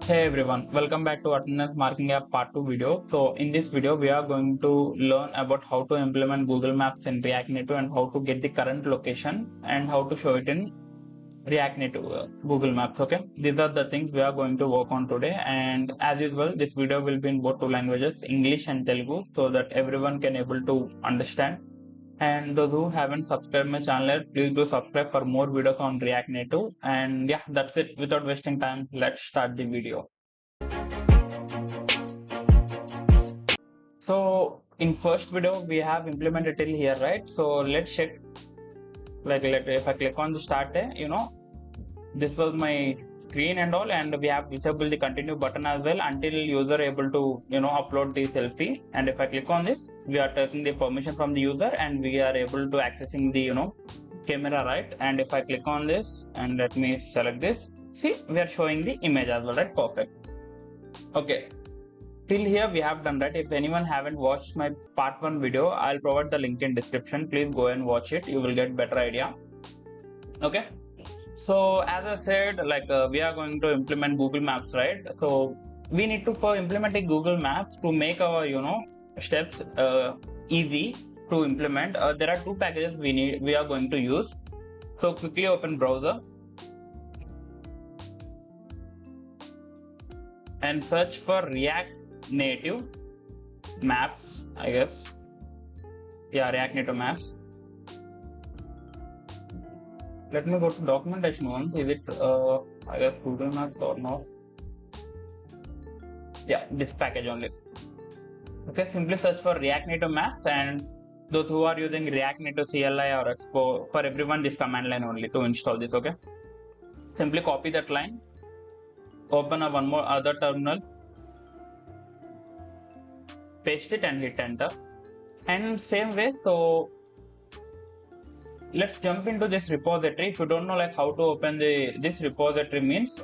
Hey everyone, welcome back to Attendance Marking App Part 2 video. So in this video, we are going to learn about how to implement Google Maps in React Native and how to get the current location and how to show it in React Native Google Maps. Okay, these are the things we are going to work on today. And as usual, this video will be in both two languages, English and Telugu, so that everyone can able to understand. And those who haven't subscribed my channel yet, please do subscribe for more videos on React Native. And yeah, that's it. Without wasting time, let's start the video. So in first video we have implemented till here, right? So let's check. If I click on the start, this was my screen and all, and we have disabled the continue button as well until user able to upload the selfie. And if I click on this, we are taking the permission from the user and we are able to accessing the camera, right? And if I click on this and let me select this, see, we are showing the image as well, right? Perfect. Okay, till here we have done that. If anyone haven't watched my part 1 video, I'll provide the link in description. Please go and watch it, you will get better idea. Okay, so as I said, we are going to implement Google Maps, right? So we need to, for implementing Google Maps, to make our steps easy to implement, there are two packages we are going to use. So quickly open browser and search for React Native Maps, I guess. Yeah, React Native Maps. Let me go to documentation once. Is it I guess Google Maps or not? Yeah, this package only. Okay, simply search for React Native Maps, and those who are using React Native CLI or Expo, for everyone this command line only to install this. Okay, simply copy that line, open a one more other terminal, paste it and hit enter. And same way, so let's jump into this repository. If you don't know how to open this repository means,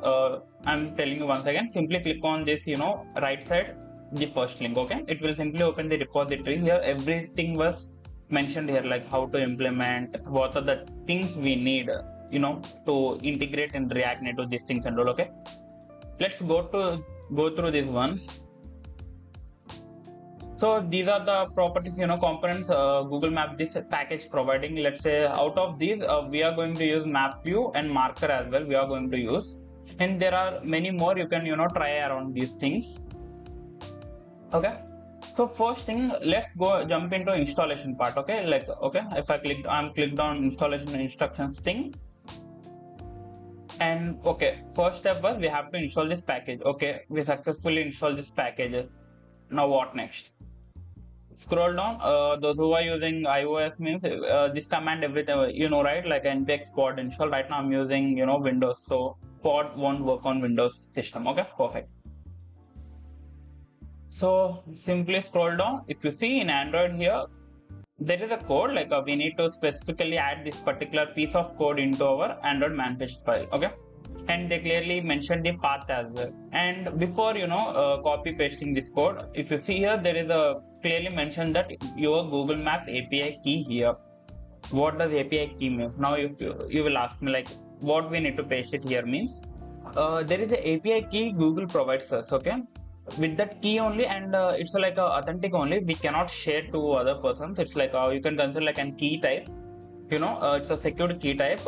I'm telling you once again, simply click on this right side, the first link. Okay, it will simply open the repository. Here everything was mentioned here, like how to implement, what are the things we need to integrate in React Native, these things and all. Okay, let's go through these ones. So these are the properties, components Google Map this package providing. Let's say out of these, we are going to use map view and marker as well. We are going to use, and there are many more. You can try around these things. Okay. So first thing, let's jump into installation part. Okay, if I'm clicked on installation instructions thing. And okay, first step was we have to install this package. Okay, we successfully installed this package. Now what next? Scroll down. Those who are using iOS means this command everything right, like npx pod install. Right now I'm using Windows, so pod won't work on Windows system. Okay, perfect. So simply scroll down. If you see in Android here, there is a code, we need to specifically add this particular piece of code into our Android manifest file. Okay, and they clearly mentioned the path as well. And before copy pasting this code, if you see here, there is a clearly mentioned that your Google Maps API key here. What does API key means? Now if you will ask me what we need to paste it here means, there is a API key Google provides us. Okay, with that key only, and it's a authentic only, we cannot share to other persons. It's you can consider an key type. It's a secured key type.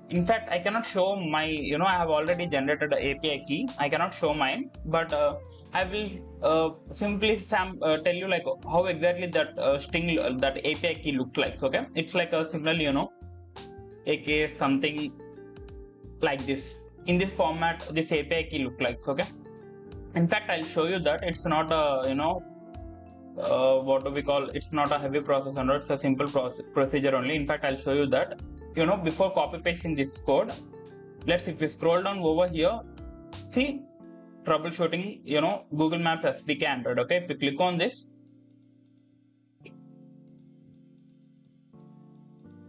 In fact, I cannot show my I have already generated an API key. I cannot show mine, but I will simply tell you how exactly that string, that API key look like. Okay, it's a similarly aka something like this. In this format, this API key look like. Okay, in fact, I'll show you that it's not a what do we call, it's not a heavy process, and it's a simple procedure only. In fact, I'll show you that before copy pasting this code. If we scroll down over here, see, troubleshooting Google Maps SDK Android. Okay, if we click on this,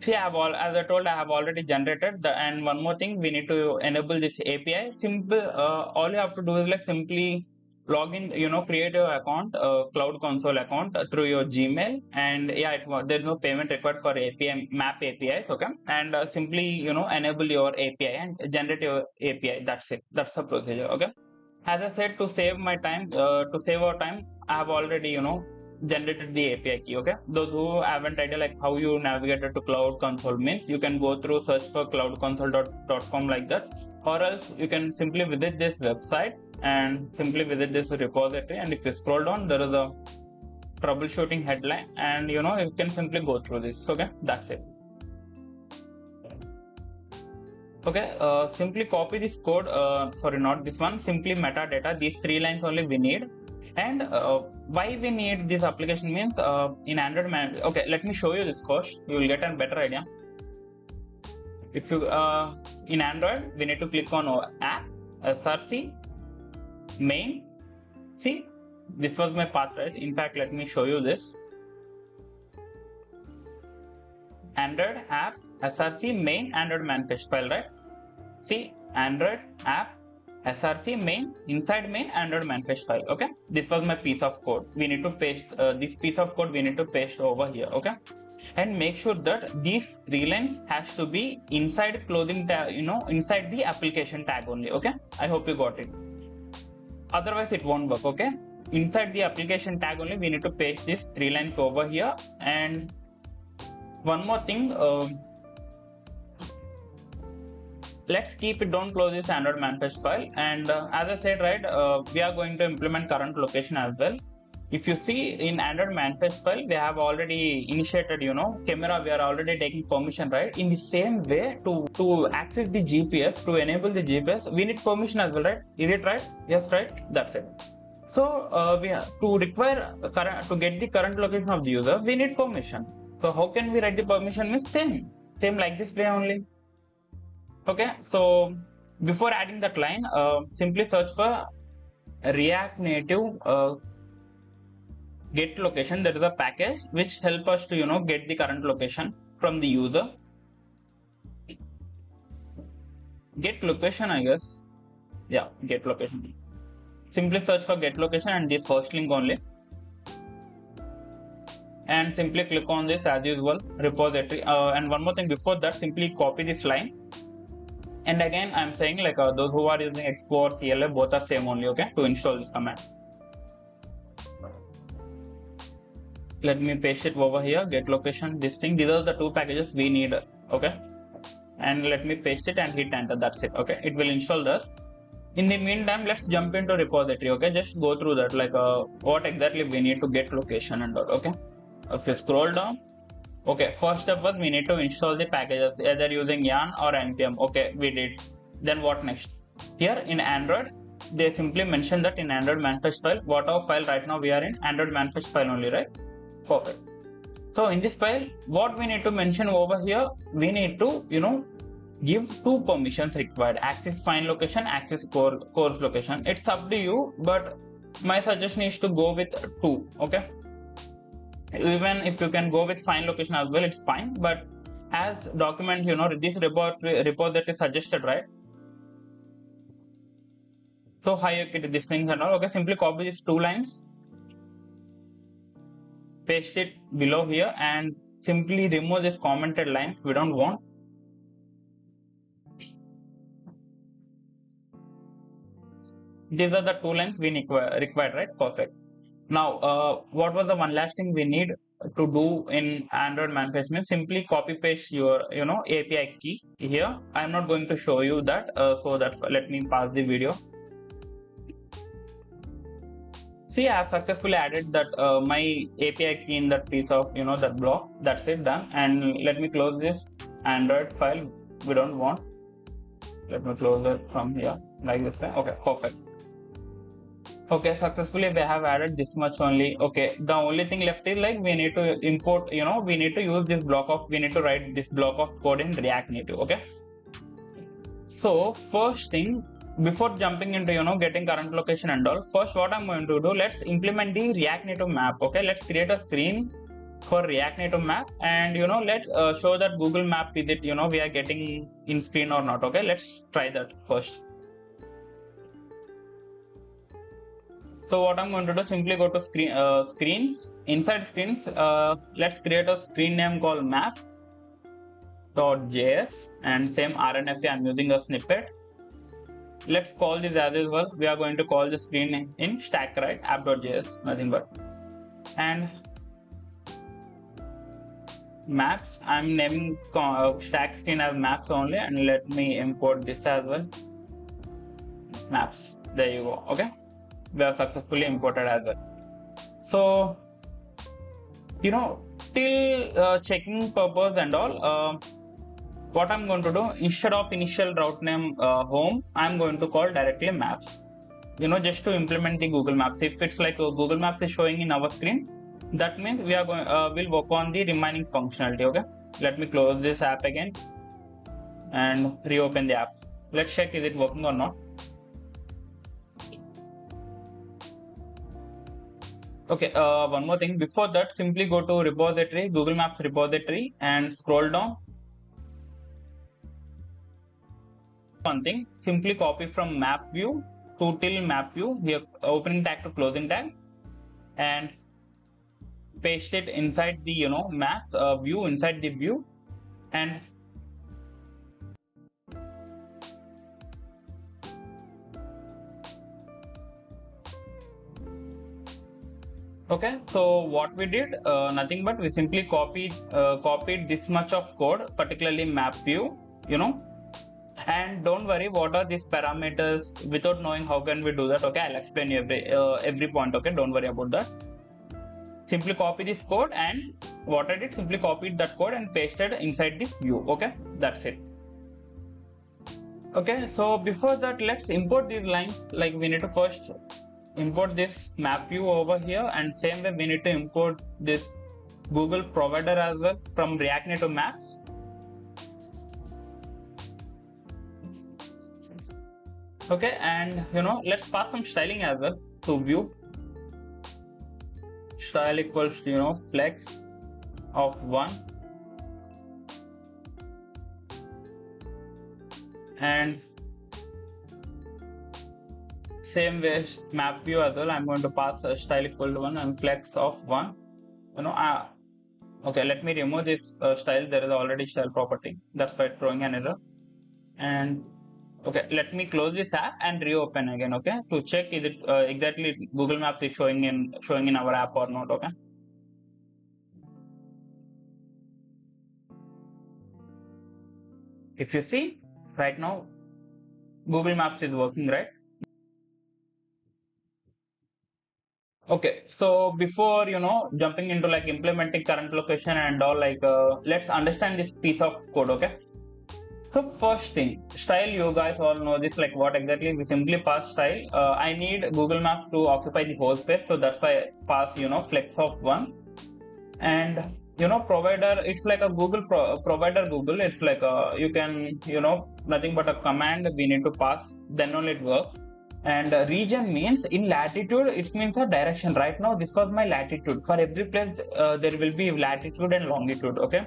see, as I told, I have already generated the, and one more thing, we need to enable this API. Simple, all you have to do is simply log in, create your account, cloud console account through your Gmail, and yeah, there's no payment required for API map APIs. Okay, and simply enable your API and generate your API. That's it. That's the procedure. Okay, As I said, to save my time, to save our time, I have already, generated the API key. Okay, those who haven't idea like how you navigated to Cloud Console means, you can go through search for cloudconsole.com like that, or else you can simply visit this website and simply visit this repository. And if you scroll down, there is a troubleshooting headline, and you can simply go through this. Okay, that's it. Okay, simply copy this code, sorry, not this one, simply metadata, these 3 lines only we need. And why we need this application means, in Android okay, let me show you this code, you will get a better idea. If you in Android, we need to click on app, src, main. See, this was my path, right? In fact, let me show you this. Android app, src, main, Android manifest file, right? See, Android app, src, main, inside main, Android manifest file. Okay, this was my piece of code. We need to paste this piece of code, we need to paste over here. Okay, and make sure that these 3 lines has to be inside clothing tag, inside the application tag only. Okay, I hope you got it. Otherwise it won't work. Okay, inside the application tag only we need to paste these 3 lines over here. And one more thing, let's keep it, don't close this Android manifest file. And as I said, right, we are going to implement current location as well. If you see in Android manifest file, we have already initiated, camera, we are already taking permission, right? In the same way, to access the GPS, to enable the GPS, we need permission as well, right? Is it right? Yes, right? That's it. So we have to get the current location of the user, we need permission. So how can we write the permission? Means same like this way only. Okay, so before adding that line, simply search for React Native get location. There is a package which help us to get the current location from the user. Get location, I guess. Yeah, get location. Simply search for get location and the first link only. And simply click on this as usual repository. And one more thing before that, simply copy this line. And again, I'm saying like those who are using Expo or CLI, both are same only. Okay, to install this command. Let me paste it over here. Get location, this thing. These are the 2 packages we need. Okay, and let me paste it and hit enter. That's it. Okay, it will install that. In the meantime, let's jump into repository. Okay, just go through that, like what exactly we need to get location and all. Okay, if you scroll down, okay, first step was we need to install the packages either using yarn or npm. Okay, we did. Then what next? Here in Android, they simply mention that in Android manifest file, whatever file right now we are in, Android manifest file only, right? Perfect. So in this file, what we need to mention over here, we need to give 2 permissions required: access find location, access course location. It's up to you, but my suggestion is to go with 2. Okay, even if you can go with find location as well, it's fine, but as document, this repository suggested, right? So how you get these things and all. Okay, simply copy these 2 lines, paste it below here, and simply remove this commented lines we don't want. These are the 2 lines we required, right? Perfect. Now, what was the one last thing we need to do in Android manifest? Simply copy paste your API key here. I'm not going to show you that, so that's let me pause the video. See, I have successfully added that my API key in that piece of that block. That's it, done. And let me close this Android file we don't want. Let me close it from here like this way. Okay, perfect. Okay, successfully we have added this much only. Okay, the only thing left is like we need to import, we need to use this we need to write this block of code in React Native. Okay, so first thing, before jumping into getting current location and all, first what I'm going to do, let's implement the React Native map. Okay, let's create a screen for React Native map, and let's show that Google Map is it we are getting in screen or not. Okay, let's try that first. So what I'm going to do, simply go to screens. Inside screens, let's create a screen name called map.js, and same RNFA I'm using a snippet. let's call this as well. We are going to call the screen in stack, right? App.js, nothing but. And maps, I'm naming stack screen as maps only, and let me import this as well. Maps, there you go. Okay, we have successfully imported as well. So, till checking purpose and all, what I'm going to do, instead of initial route name home, I'm going to call directly maps. Just to implement the Google Maps. If it's like Google Maps is showing in our screen, that means we are going we'll work on the remaining functionality. Okay, let me close this app again and reopen the app. Let's check is it working or not. Okay, one more thing before that, simply go to repository, Google Maps repository, and scroll down. One thing, simply copy from map view to till map view, here opening tag to closing tag, and paste it inside the maps view, inside the view, and okay, so what we did, nothing but we simply copied this much of code, particularly map view, and don't worry what are these parameters. Without knowing how can we do that, okay, I'll explain every point. Okay, don't worry about that. Simply copy this code, and what I did, simply copied that code and pasted inside this view. Okay, that's it. Okay, so before that, let's import these lines. Like, we need to first import this map view over here, and same way we need to import this Google provider as well from React Native Maps. Okay, and let's pass some styling as well. So view style equals to flex of 1, and same way map view as well, I'm going to pass a style equal to 1 and flex of 1. Okay, let me remove this style. There is already style property, that's why it's throwing an error. And okay, let me close this app and reopen again, okay, to check is it exactly Google Maps is showing in our app or not. Okay, if you see right now, Google Maps is working, right? Okay, so before jumping into like implementing current location and all, like let's understand this piece of code. Okay, so first thing, style, you guys all know this, like what exactly we simply pass style. I need Google Maps to occupy the whole space, so that's why I pass flex of 1. And provider, it's like a Google provider Google, it's like you can nothing but a command we need to pass, then only it works. And region means in latitude, it means a direction. Right now this was my latitude. For every place there will be latitude and longitude. Okay,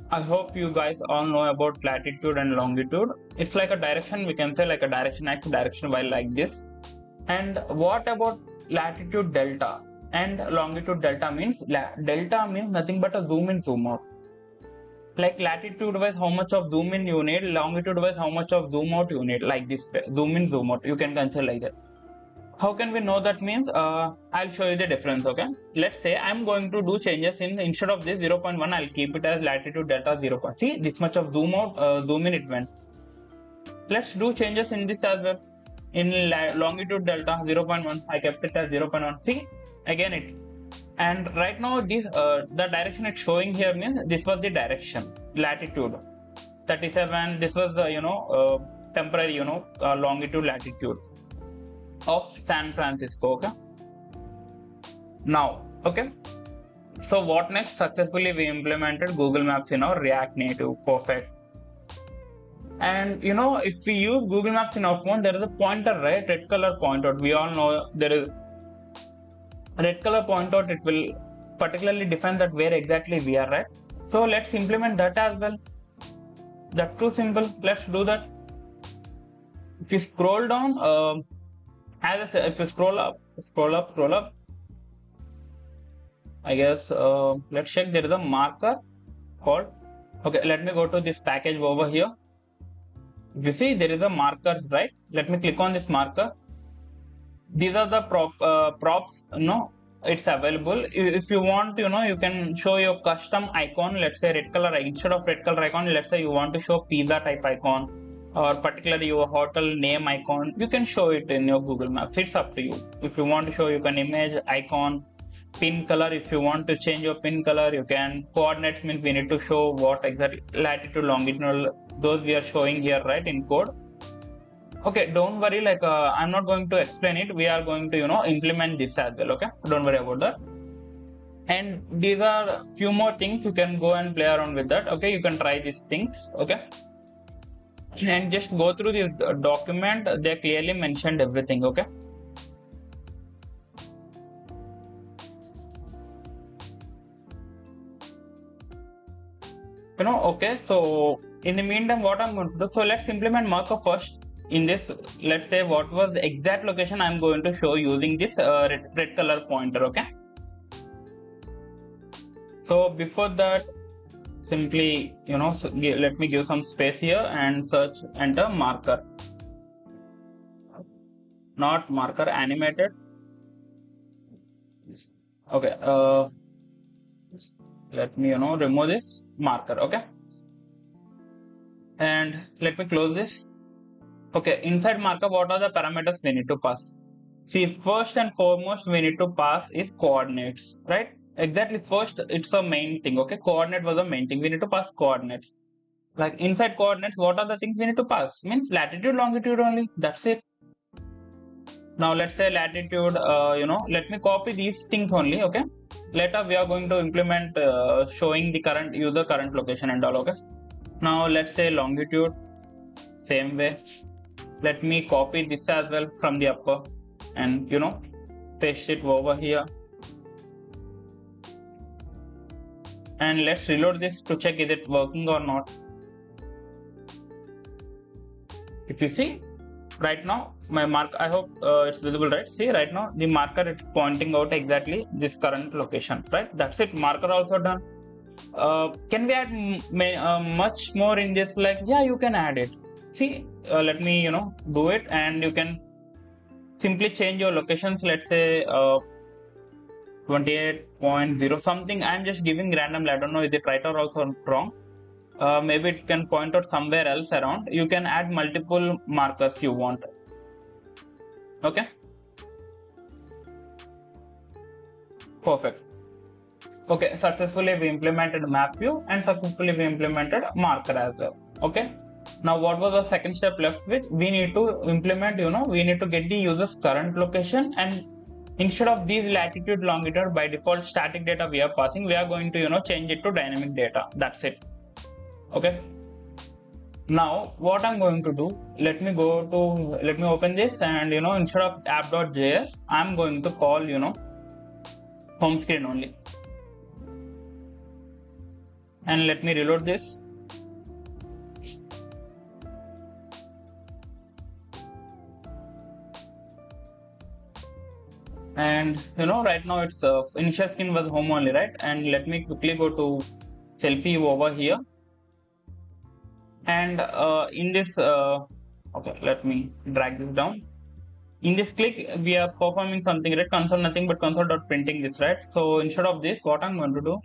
I hope you guys all know about latitude and longitude. It's like a direction, we can say like a direction x, direction y, like this. And what about latitude delta and longitude delta? Means delta means nothing but a zoom in, zoom out. Like latitude wise how much of zoom in you need, longitude wise how much of zoom out you need, like this way, zoom in, zoom out, you can consider like that. How can we know that? Means I'll show you the difference. Okay, let's say I'm going to do changes in, instead of this 0.1, I'll keep it as latitude delta 0. See, this much of zoom out, zoom in it went. Let's do changes in this as well. In longitude delta 0.1, I kept it as 0.1. See, again it. And right now this the direction it's showing here means this was the direction, latitude 37, this was the temporary longitude, latitude of San Francisco. Okay, now okay, so what next? Successfully we implemented Google Maps in our React Native. Perfect. And if we use Google Maps in our phone, there is a pointer, right? Red color pointer, we all know there is red color pointer. It will particularly define that where exactly we are, right? So let's implement that as well. That's too simple. Let's do that. If you scroll down, as I said, if you scroll up, I guess let's check, there is a marker called, okay, let me go to this package over here. If you see, there is a marker, right? Let me click on this marker. These are the props, it's available. If you want, you can show your custom icon, let's say red color. Instead of red color icon, let's say you want to show pizza type icon, or particularly your hotel name icon, you can show it in your Google Maps. It's up to you. If you want to show, you can image icon, pin color. If you want to change your pin color, you can. Coordinates means we need to show what exactly latitude, longitudinal, those we are showing here, right, in code. Okay, don't worry, I'm not going to explain it. We are going to, implement this as well, okay? Don't worry about that. And these are few more things. You can go and play around with that, okay? You can try these things, okay? And just go through this document. They clearly mentioned everything, okay? Okay, so in the meantime, what I'm going to do, so let's implement marker first. In this, let's say what was the exact location I'm going to show using this red color pointer, okay? So before that, simply, let me give some space here and search, enter marker. Not marker, animated. Okay, let me, remove this marker, okay? And let me close this. Okay, inside marker, what are the parameters we need to pass? See, first and foremost, we need to pass is coordinates, right? Exactly, first, it's a main thing, okay? Coordinate was the main thing. We need to pass coordinates. Like inside coordinates, what are the things we need to pass? Means latitude, longitude only. That's it. Now, let's say latitude, let me copy these things only, okay? Later, we are going to implement showing the current user current location and all, okay? Now, let's say longitude, same way. Let me copy this as well from the upper and, paste it over here. And let's reload this to check is it working or not. If you see, right now, my mark, I hope it's visible, right? See, right now, the marker is pointing out exactly this current location, right? That's it. Marker also done. Can we add much more in this? Yeah, you can add it. See, let me, do it, and you can simply change your locations. Let's say 28.0 something. I'm just giving randomly. I don't know is it right or also wrong. Maybe it can point out somewhere else around. You can add multiple markers you want. Okay. Perfect. Okay, successfully we implemented map view and successfully we implemented marker as well. Okay. Now, what was the second step left with? We need to implement, we need to get the user's current location, and instead of these latitude, longitude, by default static data we are passing, we are going to, change it to dynamic data. That's it. Okay. Now, what I'm going to do, let me open this and, instead of app.js, I'm going to call, home screen only. And let me reload this. And right now it's initial screen was home only, right? And let me quickly go to selfie over here. And in this, okay, let me drag this down. In this click, we are performing something, right? Console nothing but console.printing this, right? So instead of this, what I'm going to do,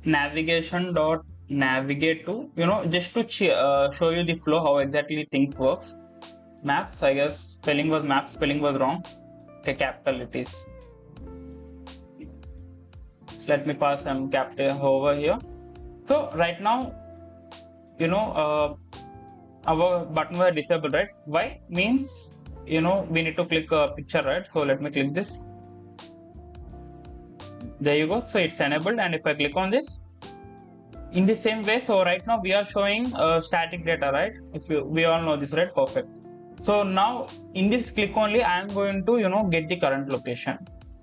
navigate to, just to show you the flow, how exactly things works. Maps, I guess spelling was map, spelling was wrong. Okay, capital it is. Let me pass some capital over here. So right now, our button was disabled, right? Why? Means, we need to click a picture, right? So let me click this. There you go. So it's enabled, and if I click on this, in the same way, so right now we are showing static data, right? We all know this, right? Perfect. So now in this click only, I am going to, get the current location,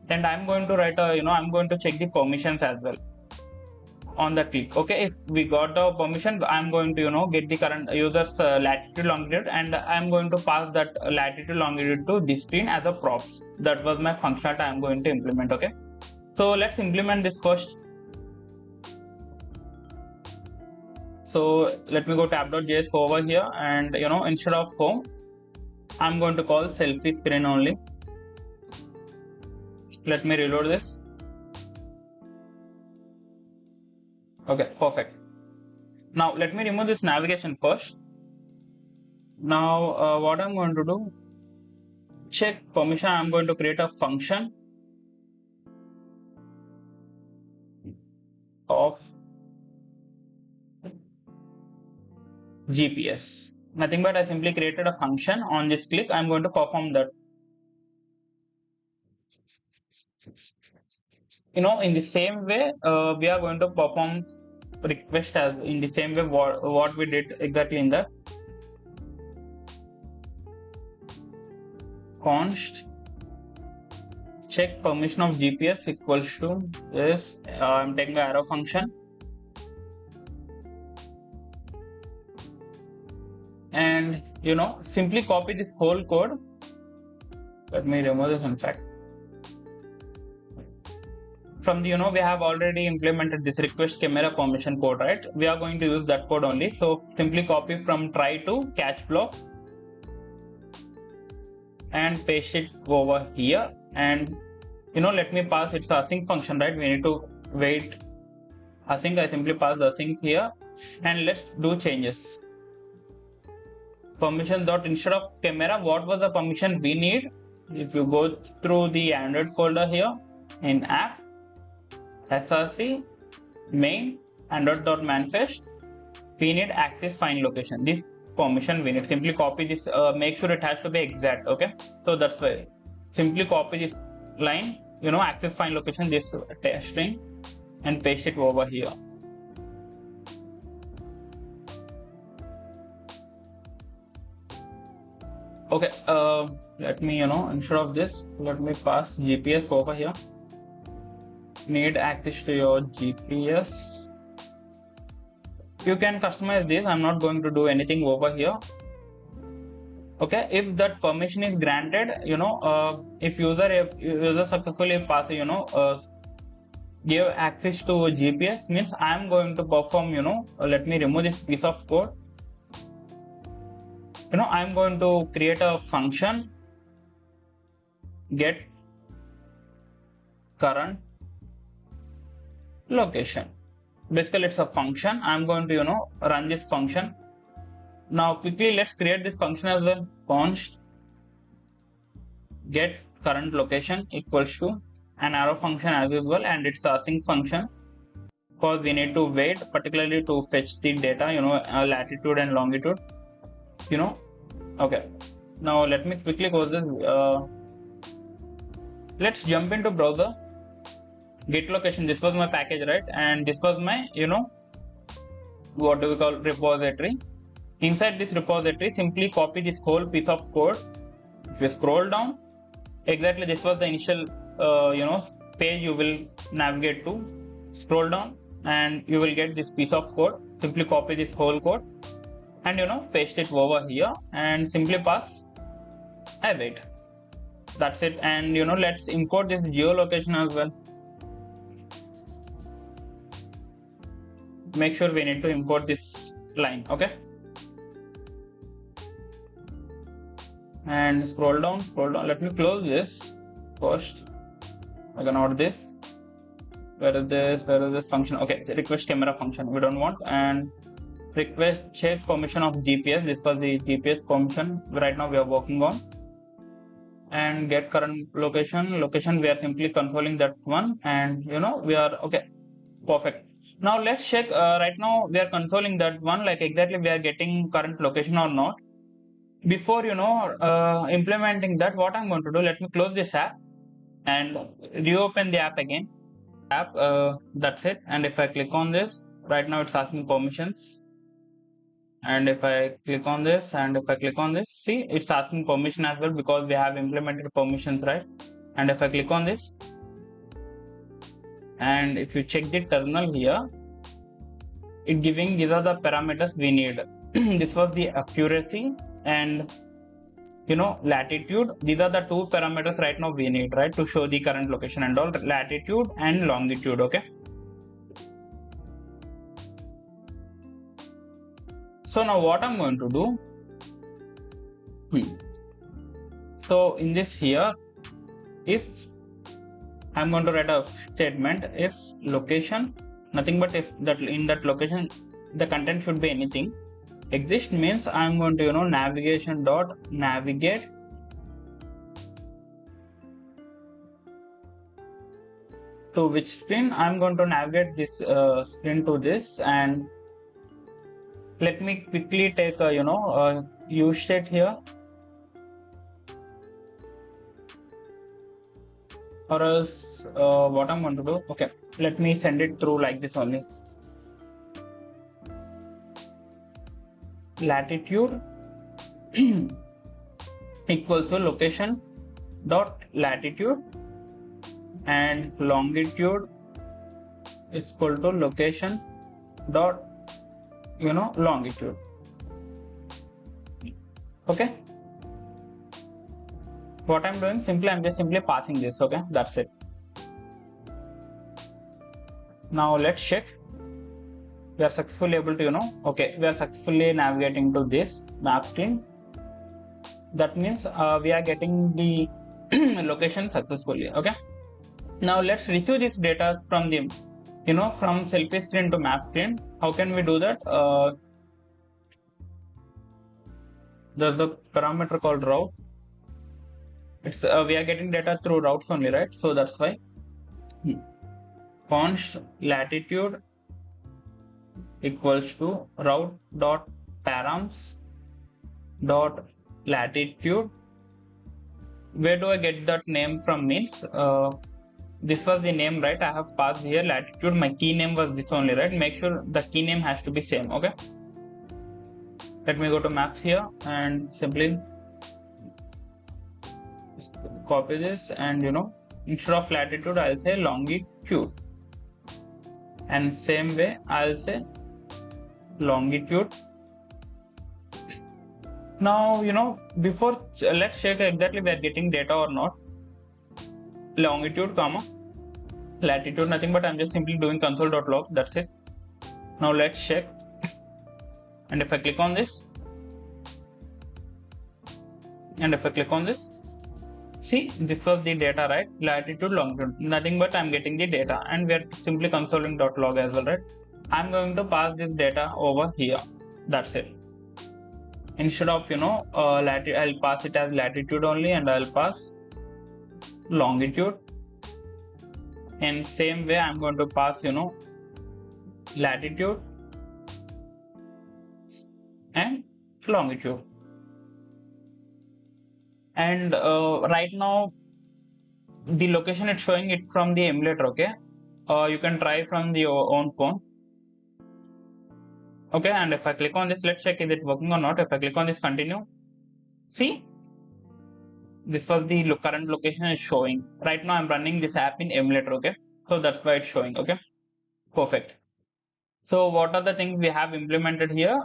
and I'm going to write I'm going to check the permissions as well on the click. Okay, if we got the permission, I'm going to, get the current user's latitude, longitude, and I'm going to pass that latitude, longitude to this screen as a props. That was my function that I'm going to implement. Okay, so let's implement this first. So let me go tab.js over here, and instead of home, I'm going to call selfie screen only. Let me reload this. Okay, perfect. Now let me remove this navigation first. Now what I'm going to do, check permission. I'm going to create a function of GPS. Nothing but I simply created a function. On this click, I'm going to perform that. In the same way, we are going to perform request as in the same way what we did exactly in the const check permission of GPS equals to this. I'm taking the arrow function, and simply copy this whole code. Let me remove this. In fact, from the we have already implemented this request camera permission code, right? We are going to use that code only. So simply copy from try to catch block and paste it over here, and let me pass its async function, right? We need to wait async. I simply pass the async here, and let's do changes. Permission dot instead of camera, what was the permission we need? If you go through the Android folder here in app, src, main, android.manifest, we need access find location. This permission we need. Simply copy this, make sure it has to be exact. Okay, so that's why simply copy this line, access find location, this string, and paste it over here. Okay, let me instead of this, let me pass GPS over here. Need access to your GPS. You can customize this. I'm not going to do anything over here. Okay, if that permission is granted, if user successfully pass give access to GPS, means I'm going to perform let me remove this piece of code. I'm going to create a function get current location. Basically it's a function. I'm going to run this function. Now quickly let's create this function as well. Const get current location equals to an arrow function as usual, and it's async function because we need to wait particularly to fetch the data, latitude and longitude. Okay, now let me quickly close this. Let's jump into browser. Git location, this was my package, right? And this was my what do we call repository. Inside this repository, simply copy this whole piece of code. If you scroll down, exactly this was the initial page you will navigate to. Scroll down and you will get this piece of code. Simply copy this whole code and paste it over here and simply pass await. That's it. And let's import this geolocation as well. Make sure we need to import this line. Okay, and scroll down. Let me close this first. I cannot this. Where is this function? Okay, request camera function we don't want. And request check permission of GPS. This was the GPS permission right now we are working on. And get current location we are simply consoling that one, and we are okay, perfect. Now let's check. Right now we are consoling that one, like exactly we are getting current location or not. Before implementing that, what I'm going to do, let me close this app and reopen the app again. That's it. And if I click on this, right now it's asking permissions. And if I click on this and if I click on this, see, it's asking permission as well because we have implemented permissions, right? And if I click on this, and if you check the terminal here, it giving these are the parameters we need. This was the accuracy and latitude. These are the two parameters right now we need, right, to show the current location and all. Latitude and longitude. Okay, So now what I'm going to do, so in this here, if I'm going to write a statement, if location, nothing but if that in that location the content should be anything. Exist means I'm going to navigation dot navigate to which screen. I'm going to navigate this screen to this, and let me quickly take a use state here, or else what I'm going to do, okay, let me send it through like this only. Latitude equals to location dot latitude, and longitude is equal to location dot longitude. Okay, what I'm doing, I'm just simply passing this. Okay, that's it. Now let's check. We are successfully able to okay, we are successfully navigating to this map screen. That means we are getting the location successfully. Okay, now let's receive this data from the from selfie screen to map screen. How can we do that? There's the parameter called route. It's we are getting data through routes only, right? So that's why const latitude equals to route dot params dot latitude. Where do I get that name from? Means this was the name, right? I have passed here latitude. My key name was this only, right? Make sure the key name has to be same. Okay, let me go to maps here and simply copy this, and instead of latitude I'll say longitude, and same way I'll say longitude. Now before, let's check exactly we are getting data or not. Longitude comma latitude, nothing but I'm just simply doing console.log. That's it. Now let's check, and if I click on this, and if I click on this, see, this was the data, right? Latitude, longitude, nothing but I'm getting the data, and we are simply consoling.log as well, right? I'm going to pass this data over here. That's it. Instead of I'll pass it as latitude only, and I'll pass longitude. And same way I'm going to pass latitude and longitude. And right now the location it's showing it from the emulator. Okay, you can try from your own phone. Okay, and if I click on this, let's check is it working or not. If I click on this continue, see, this was the current location is showing. Right now I'm running this app in emulator. Okay, so that's why it's showing. Okay, perfect. So what are the things we have implemented here?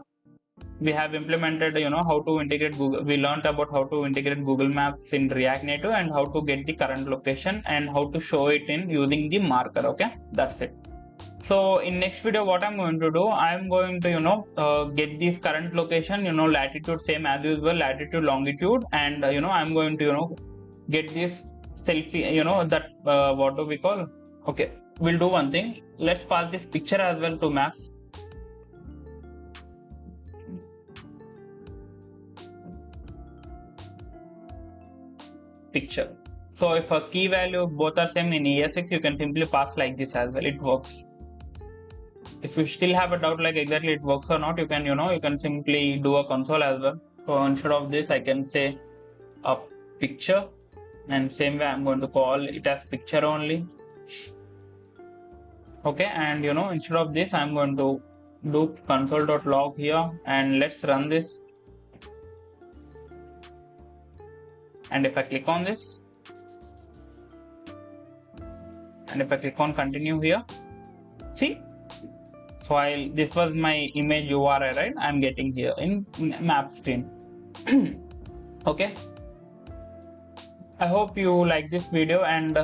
We have implemented how to integrate Google. We learned about how to integrate Google Maps in React Native, and how to get the current location, and how to show it in using the marker. Okay, that's it. So in next video, what I'm going to do, I'm going to get this current location, latitude same as usual, latitude, longitude, and I'm going to get this selfie, that what do we call? Okay, we'll do one thing. Let's pass this picture as well to maps. Picture. So if a key value both are same in ES6, you can simply pass like this as well. It works. If you still have a doubt like exactly it works or not, you can simply do a console as well. So instead of this, I can say a picture, and same way I'm going to call it as picture only. Okay, and instead of this, I'm going to do console.log here, and let's run this. And if I click on this, and if I click on continue here, see, while this was my image URI, right? I'm getting here in map screen. Okay, I hope you like this video, and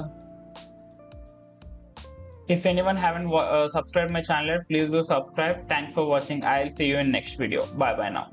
If anyone haven't subscribed my channel, please do subscribe. Thanks for watching. I'll see you in next video. Bye bye now.